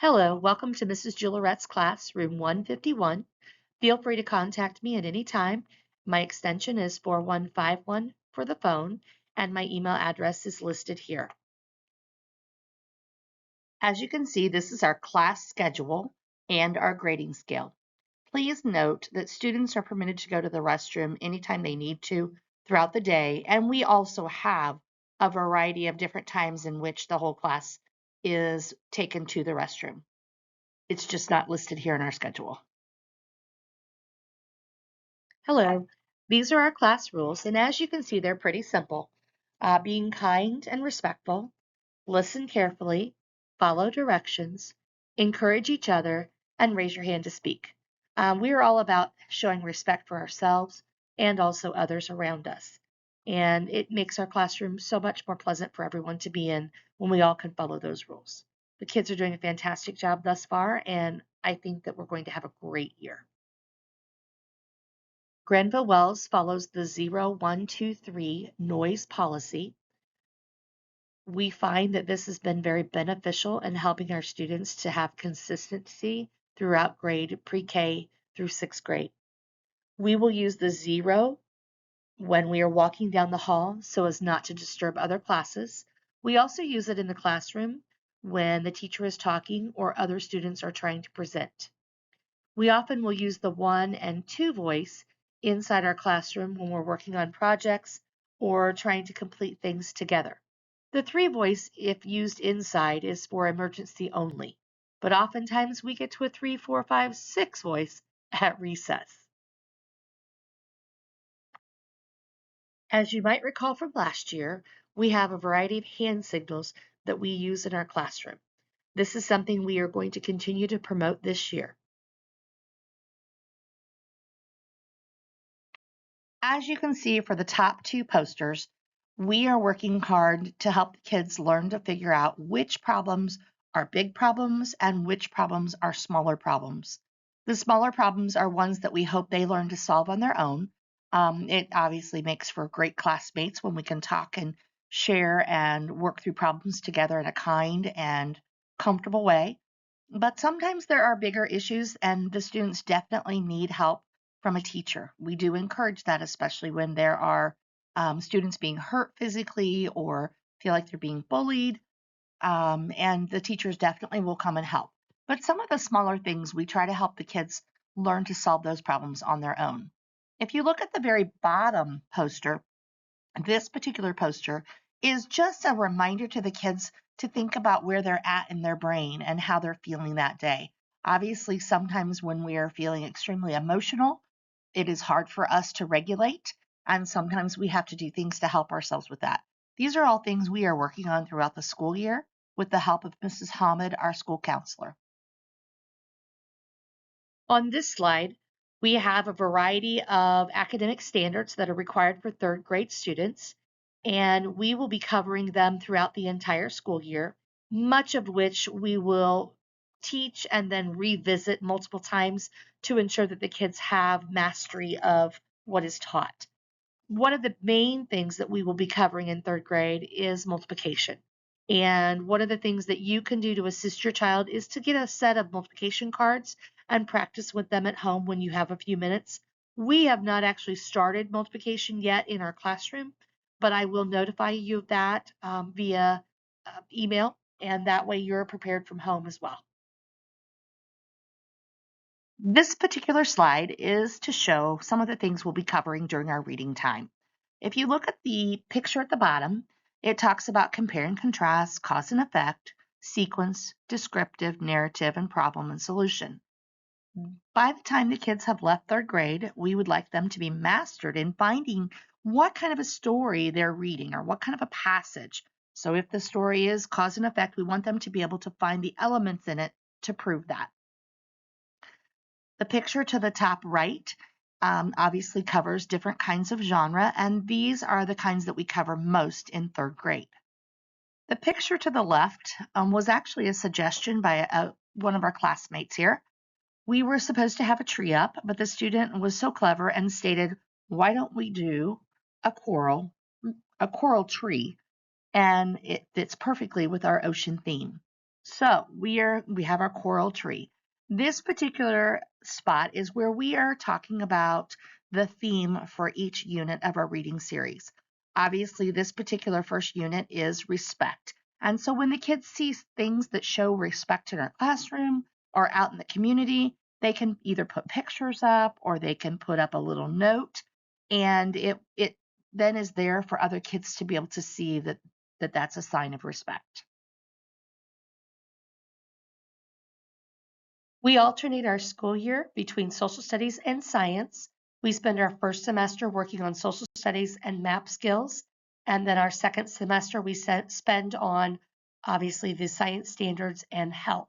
Hello, welcome to Mrs. Gillerette's class, room 151. Feel free to contact me at any time. My extension is 4151 for the phone, and my email address is listed here. As you can see, this is our class schedule and our grading scale. Please note that students are permitted to go to the restroom anytime they need to throughout the day, and we also have a variety of different times in which the whole class is taken to the restroom. It's just not listed here in our schedule. Hello, these are our class rules, and as you can see, they're pretty simple. Being kind and respectful, listen carefully, follow directions, encourage each other, and raise your hand to speak. We are all about showing respect for ourselves and also others around us. And it makes our classroom so much more pleasant for everyone to be in when we all can follow those rules. The kids are doing a fantastic job thus far, and I think that we're going to have a great year. Granville Wells follows the 0-1-2-3 noise policy. We find that this has been very beneficial in helping our students to have consistency throughout grade pre-K through sixth grade. We will use the 0 when we are walking down the hall so as not to disturb other classes. We also use it in the classroom when the teacher is talking or other students are trying to present. We often will use the 1 and 2 voice inside our classroom when we're working on projects or trying to complete things together. The 3 voice, if used inside, is for emergency only, but oftentimes we get to a 3, 4, 5, 6 voice at recess. As you might recall from last year, we have a variety of hand signals that we use in our classroom. This is something we are going to continue to promote this year. As you can see for the top 2 posters, we are working hard to help the kids learn to figure out which problems are big problems and which problems are smaller problems. The smaller problems are ones that we hope they learn to solve on their own. It obviously makes for great classmates when we can talk and share and work through problems together in a kind and comfortable way. But sometimes there are bigger issues, and the students definitely need help from a teacher. We do encourage that, especially when there are students being hurt physically or feel like they're being bullied, and the teachers definitely will come and help. But some of the smaller things, we try to help the kids learn to solve those problems on their own. If you look at the very bottom poster, this particular poster is just a reminder to the kids to think about where they're at in their brain and how they're feeling that day. Obviously, sometimes when we are feeling extremely emotional, it is hard for us to regulate, and sometimes we have to do things to help ourselves with that. These are all things we are working on throughout the school year with the help of Mrs. Hamid, our school counselor. On this slide, we have a variety of academic standards that are required for third grade students, and we will be covering them throughout the entire school year, much of which we will teach and then revisit multiple times to ensure that the kids have mastery of what is taught. One of the main things that we will be covering in third grade is multiplication. And one of the things that you can do to assist your child is to get a set of multiplication cards and practice with them at home when you have a few minutes. We have not actually started multiplication yet in our classroom, but I will notify you of that via email, and that way you're prepared from home as well. This particular slide is to show some of the things we'll be covering during our reading time. If you look at the picture at the bottom, it talks about compare and contrast, cause and effect, sequence, descriptive, narrative, and problem and solution. By the time the kids have left third grade, we would like them to be mastered in finding what kind of a story they're reading or what kind of a passage. So if the story is cause and effect, we want them to be able to find the elements in it to prove that. The picture to the top right obviously covers different kinds of genre, and these are the kinds that we cover most in third grade. The picture to the left was actually a suggestion by one of our classmates here. We were supposed to have a tree up, but the student was so clever and stated, why don't we do a coral tree? And it fits perfectly with our ocean theme. So we have our coral tree. This particular spot is where we are talking about the theme for each unit of our reading series. Obviously, this particular first unit is respect. And so when the kids see things that show respect in our classroom or out in the community, they can either put pictures up or they can put up a little note, and it then is there for other kids to be able to see that that's a sign of respect. We alternate our school year between social studies and science. We spend our first semester working on social studies and map skills, and then our second semester we spend on obviously the science standards and health.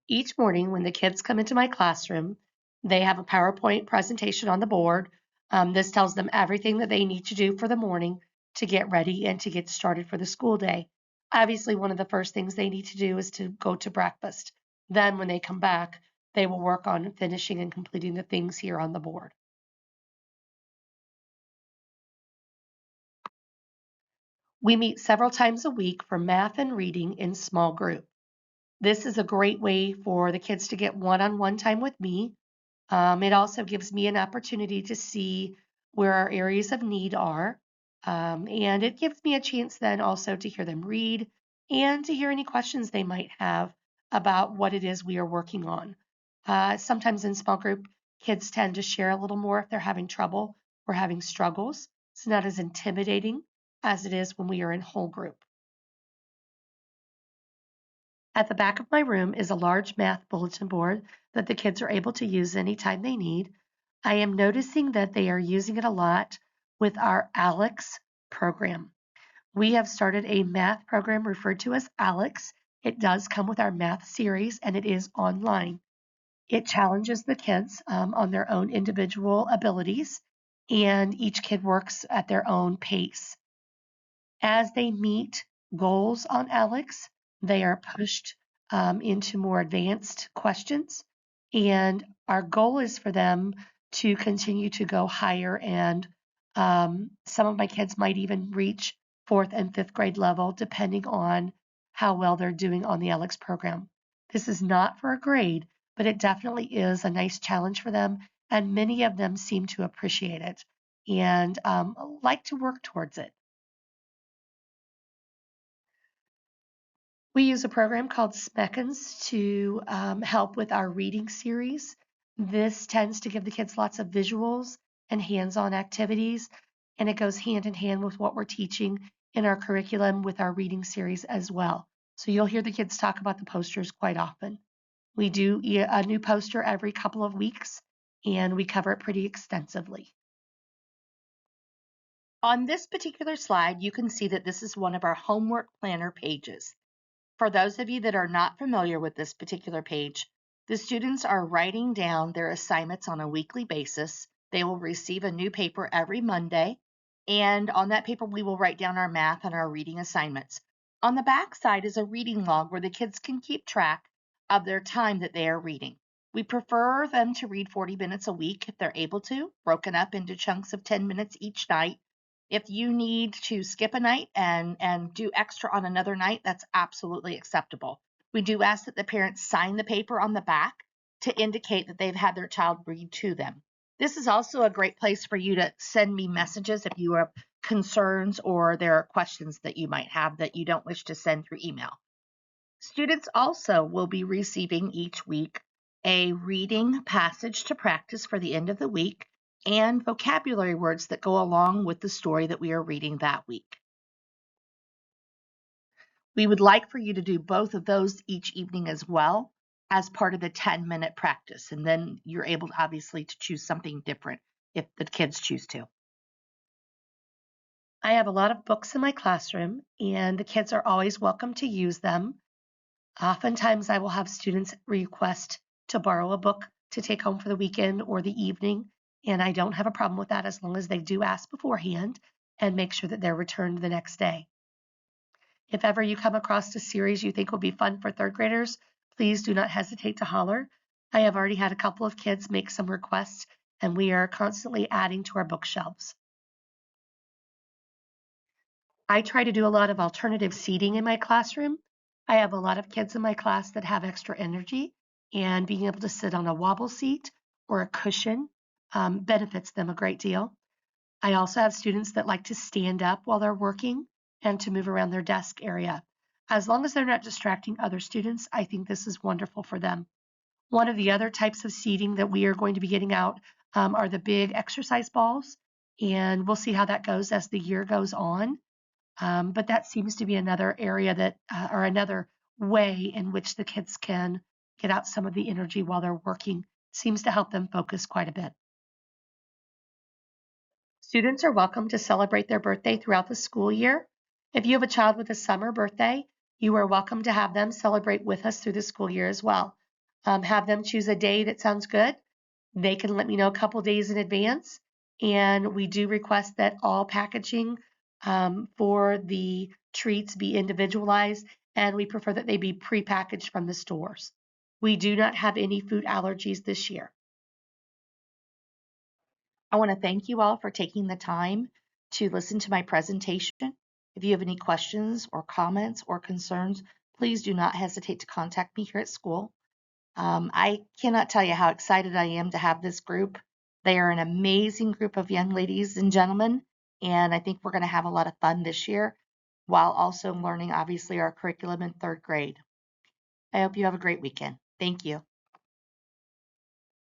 Each morning when the kids come into my classroom, they have a PowerPoint presentation on the board. This tells them everything that they need to do for the morning to get ready and to get started for the school day. Obviously, one of the first things they need to do is to go to breakfast. Then when they come back, they will work on finishing and completing the things here on the board. We meet several times a week for math and reading in small group. This is a great way for the kids to get one-on-one time with me. It also gives me an opportunity to see where our areas of need are. And it gives me a chance then also to hear them read and to hear any questions they might have about what it is we are working on. Sometimes in small group, kids tend to share a little more if they're having trouble or having struggles. It's not as intimidating as it is when we are in whole group. At the back of my room is a large math bulletin board that the kids are able to use anytime they need. I am noticing that they are using it a lot with our ALEX program. We have started a math program referred to as ALEX. It does come with our math series and it is online. It challenges the kids on their own individual abilities, and each kid works at their own pace. As they meet goals on ALEX, they are pushed into more advanced questions. And our goal is for them to continue to go higher. And some of my kids might even reach fourth and fifth grade level, depending on how well they're doing on the ALEX program. This is not for a grade, but it definitely is a nice challenge for them. And many of them seem to appreciate it and like to work towards it. We use a program called Smeckens to help with our reading series. This tends to give the kids lots of visuals and hands-on activities, and it goes hand in hand with what we're teaching in our curriculum with our reading series as well. So you'll hear the kids talk about the posters quite often. We do a new poster every couple of weeks, and we cover it pretty extensively. On this particular slide, you can see that this is one of our homework planner pages. For those of you that are not familiar with this particular page, the students are writing down their assignments on a weekly basis. They will receive a new paper every Monday, and on that paper we will write down our math and our reading assignments. On the back side is a reading log where the kids can keep track of their time that they are reading. We prefer them to read 40 minutes a week if they're able to, broken up into chunks of 10 minutes each night. If you need to skip a night and do extra on another night, that's absolutely acceptable. We do ask that the parents sign the paper on the back to indicate that they've had their child read to them. This is also a great place for you to send me messages if you have concerns or there are questions that you might have that you don't wish to send through email. Students also will be receiving each week a reading passage to practice for the end of the week and vocabulary words that go along with the story that we are reading that week. We would like for you to do both of those each evening as well as part of the 10-minute practice. And then you're able to obviously to choose something different if the kids choose to. I have a lot of books in my classroom and the kids are always welcome to use them. Oftentimes I will have students request to borrow a book to take home for the weekend or the evening, and I don't have a problem with that as long as they do ask beforehand and make sure that they're returned the next day. If ever you come across a series you think will be fun for third graders, please do not hesitate to holler. I have already had a couple of kids make some requests, and we are constantly adding to our bookshelves. I try to do a lot of alternative seating in my classroom. I have a lot of kids in my class that have extra energy, and being able to sit on a wobble seat or a cushion benefits them a great deal. I also have students that like to stand up while they're working and to move around their desk area. As long as they're not distracting other students, I think this is wonderful for them. One of the other types of seating that we are going to be getting out are the big exercise balls, and we'll see how that goes as the year goes on. But that seems to be another area that, or another way in which the kids can get out some of the energy while they're working. Seems to help them focus quite a bit. Students are welcome to celebrate their birthday throughout the school year. If you have a child with a summer birthday, you are welcome to have them celebrate with us through the school year as well. Have them choose a day that sounds good. They can let me know a couple days in advance. And we do request that all packaging for the treats be individualized, and we prefer that they be prepackaged from the stores. We do not have any food allergies this year. I want to thank you all for taking the time to listen to my presentation. If you have any questions or comments or concerns, please do not hesitate to contact me here at school. I cannot tell you how excited I am to have this group. They are an amazing group of young ladies and gentlemen, and I think we're going to have a lot of fun this year while also learning, obviously, our curriculum in third grade. I hope you have a great weekend. Thank you.